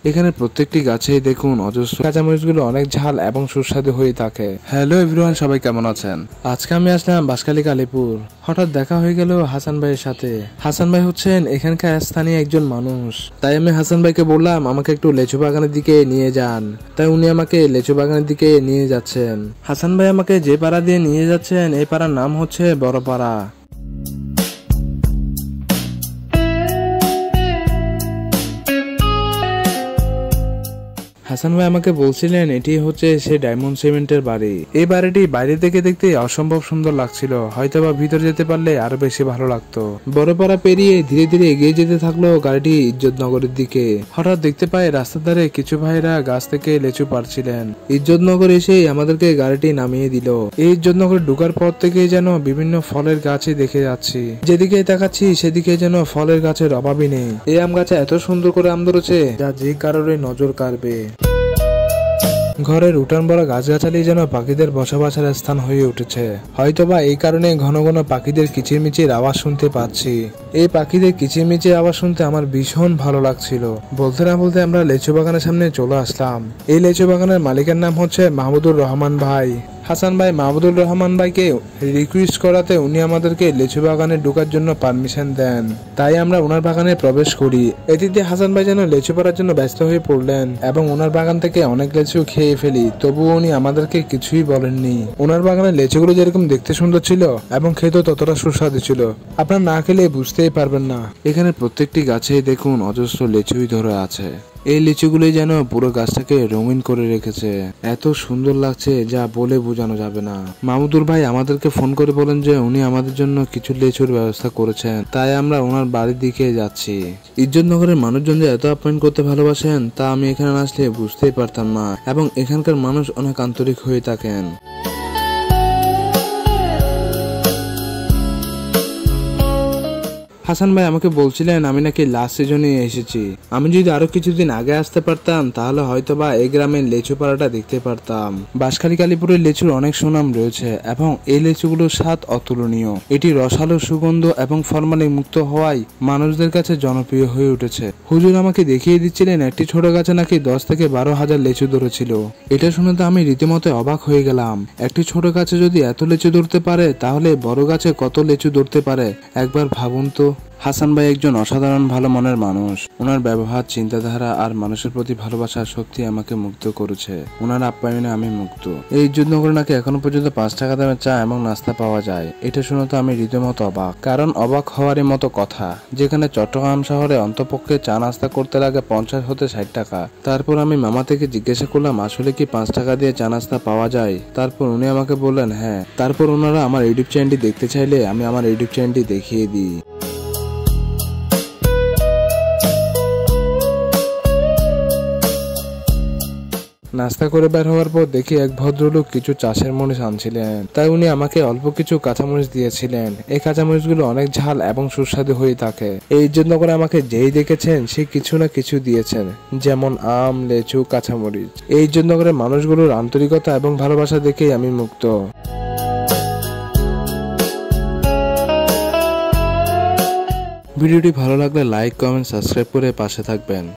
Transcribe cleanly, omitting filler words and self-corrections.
এখানে প্রত্যেকটি গাছেই দেখুন অজস্র কাঁচামরিচগুলো অনেক ঝাল এবং সুস্বাদু হয়ে থাকে। হ্যালো এভরিওয়ান, সবাই কেমন আছেন? আজকে আমি আসলাম বাঁশখালী কালীপুর। হঠাৎ দেখা হয়ে গেল হাসান ভাইয়ের সাথে। হাসান ভাই হচ্ছেন এখানকার স্থানীয় একজন মানুষ। তাই আমি হাসান ভাইকে বললাম আমাকে একটু লেচু বাগানের দিকে নিয়ে যান। তাই উনি আমাকে লেচু বাগানের দিকে নিয়ে যাচ্ছেন। হাসান ভাই আমাকে যে পাড়া দিয়ে নিয়ে যাচ্ছেন এই পাড়ার নাম হচ্ছে বড় পাড়া। হাসান ভাই আমাকে বলছিলেন এটি হচ্ছে সেই ডায়মন্ড সিমেন্টের বাড়ি। এই বাড়িটি বাইরে থেকে দেখতে অসম্ভব সুন্দর লাগছিল, হয়তোবা ভিতর যেতে পারলে আরো বেশি ভালো লাগতো। বড়পাড়া পেরিয়ে ধীরে ধীরে এগিয়ে যেতে থাকলো গাড়িটি ইজ্জতনগরের দিকে। হঠাৎ দেখতে পাই রাস্তার ধারে কিছু ভাইরা গাছ থেকে লেচু পাড়ছিলেন। ইজ্জতনগর এসেই আমাদেরকে গাড়িটি নামিয়ে দিল। এই ইজ্জতনগর ঢুকার পর থেকে যেন বিভিন্ন ফলের গাছই দেখে যাচ্ছি। যেদিকে তাকাচ্ছি সেদিকে যেন ফলের গাছের অভাবই নেই। এই আম গাছে এত সুন্দর করে আম ধরেছে যা যে কারোর নজর কাড়বে। ঘরের উঠান বড় গাছগাছালি যেন পাখিদের বসবাসের স্থান হয়ে উঠেছে। হয়তোবা এই কারণে ঘন ঘন পাখিদের কিচিরমিচির আওয়াজ শুনতে পাচ্ছি। এই পাখিদের কিচিরমিচির আওয়াজ শুনতে আমার ভীষণ ভালো লাগছিল। বলতে না বলতে আমরা লেচু বাগানের সামনে চলে আসলাম। এই লেচু বাগানের মালিকের নাম হচ্ছে মাহমুদুর রহমান ভাই। হাসান ভাই মাহমুদুর রহমান ভাইকে রিকোয়েস্ট করাতে উনি আমাদেরকে লেচু বাগানে ঢোকার জন্য পারমিশন দেন। তাই আমরা ওনার বাগানে প্রবেশ করি। এদিকে হাসান ভাই যেন লেচু পাড়ার জন্য ব্যস্ত হয়ে পড়লেন এবং ওনার বাগান থেকে অনেক লেচু খেয়ে ফেলি, তবুও উনি আমাদেরকে কিছুই বলেননি। ওনার বাগানের লেচুগুলো যেরকম দেখতে সুন্দর ছিল এবং খেতেও ততটা সুস্বাদু ছিল, আপনার না খেলে বুঝতেই পারবেন না। এখানে প্রত্যেকটি গাছেই দেখুন অজস্র লেচুই ধরে আছে। এই লিচুগুলোই যেন পুরো গাছটাকে রঙিন করে রেখেছে। এত সুন্দর লাগছে যা বলে বোঝানো যাবে না। মাহমুদুর ভাই আমাদেরকে ফোন করে বলেন যে উনি আমাদের জন্য কিছু লেচুর ব্যবস্থা করেছেন, তাই আমরা ওনার বাড়ির দিকে যাচ্ছি। ইজ্জতনগরের মানুষজন যে এত আপ্যায়ন করতে ভালোবাসেন তা আমি এখানে আসলে বুঝতেই পারতাম না, এবং এখানকার মানুষ অনেক আন্তরিক হয়ে থাকেন। হাসান ভাই আমাকে বলছিলেন আমি নাকি লাস্ট সিজনে এসেছি। আমি যদি আরো কিছুদিন আগে আসতে পারতাম তাহলে হয়তোবা এই গ্রামের লেচু পাড়াটা দেখতে পারতাম। বাঁশখালী কালীপুরের লেচুর অনেক সুনাম রয়েছে এবং এই লেচুগুলোর স্বাদ অতুলনীয়। এটি রসালো, সুগন্ধ এবং ফরমালিন মুক্ত হওয়ায় মানুষদের কাছে জনপ্রিয় হয়ে উঠেছে। হুজুর আমাকে দেখিয়ে দিচ্ছিলেন একটি ছোট গাছে নাকি 10 থেকে 12,000 লেচু ধরেছিল। এটা শুনে তো আমি রীতিমতো অবাক হয়ে গেলাম। একটি ছোট গাছে যদি এত লেচু ধরতে পারে তাহলে বড় গাছে কত লেচু ধরতে পারে একবার ভাবুন তো। হাসান ভাই একজন অসাধারণ ভালো মনের মানুষ। ওনার ব্যবহার, চিন্তাধারা আর মানুষের প্রতি ভালোবাসা সত্যি আমাকে মুগ্ধ করেছে। ওনার আপ্যায়নে আমি মুগ্ধ। এই ইজ্জতনগরে নাকি এখনো পর্যন্ত 5 টাকা দামের চা এবং নাস্তা পাওয়া যায়। এটা শুনে তো আমি রীতিমতো অবাক। কারণ অবাক হওয়ারই মতো কথা, যেখানে চট্টগ্রাম শহরে অন্তপক্ষে চা নাস্তা করতে লাগে 50 হতে 60 টাকা। তারপর আমি মামা থেকে জিজ্ঞাসা করলাম আসলে কি 5 টাকা দিয়ে চা নাস্তা পাওয়া যায়? তারপর উনি আমাকে বললেন হ্যাঁ। তারপর ওনারা আমার ইউটিউব চ্যানেলটি দেখতে চাইলে আমি আমার ইউটিউব চ্যানেলটি দেখিয়ে দিই। নাস্তা করে বের হওয়ার পর দেখি এক ভদ্রলোক কিছু চাষের মরিচ আনছিলেন। তাই উনি আমাকে অল্প কিছু কাঁচামরিচ দিয়েছিলেন। এই কাঁচামরিচগুলো অনেক ঝাল এবং সুস্বাদু হয়ে থাকে। এই ইজ্জতনগরে আমাকে যেই দেখেছেন সে কিছু না কিছু দিয়েছেন, যেমন আম, লেচু, কাঁচামরিচ। এই ইজ্জতনগরের মানুষগুলোর আন্তরিকতা এবং ভালোবাসা দেখেই আমি মুগ্ধ। ভিডিওটি ভালো লাগলে লাইক, কমেন্ট, সাবস্ক্রাইব করে পাশে থাকবেন।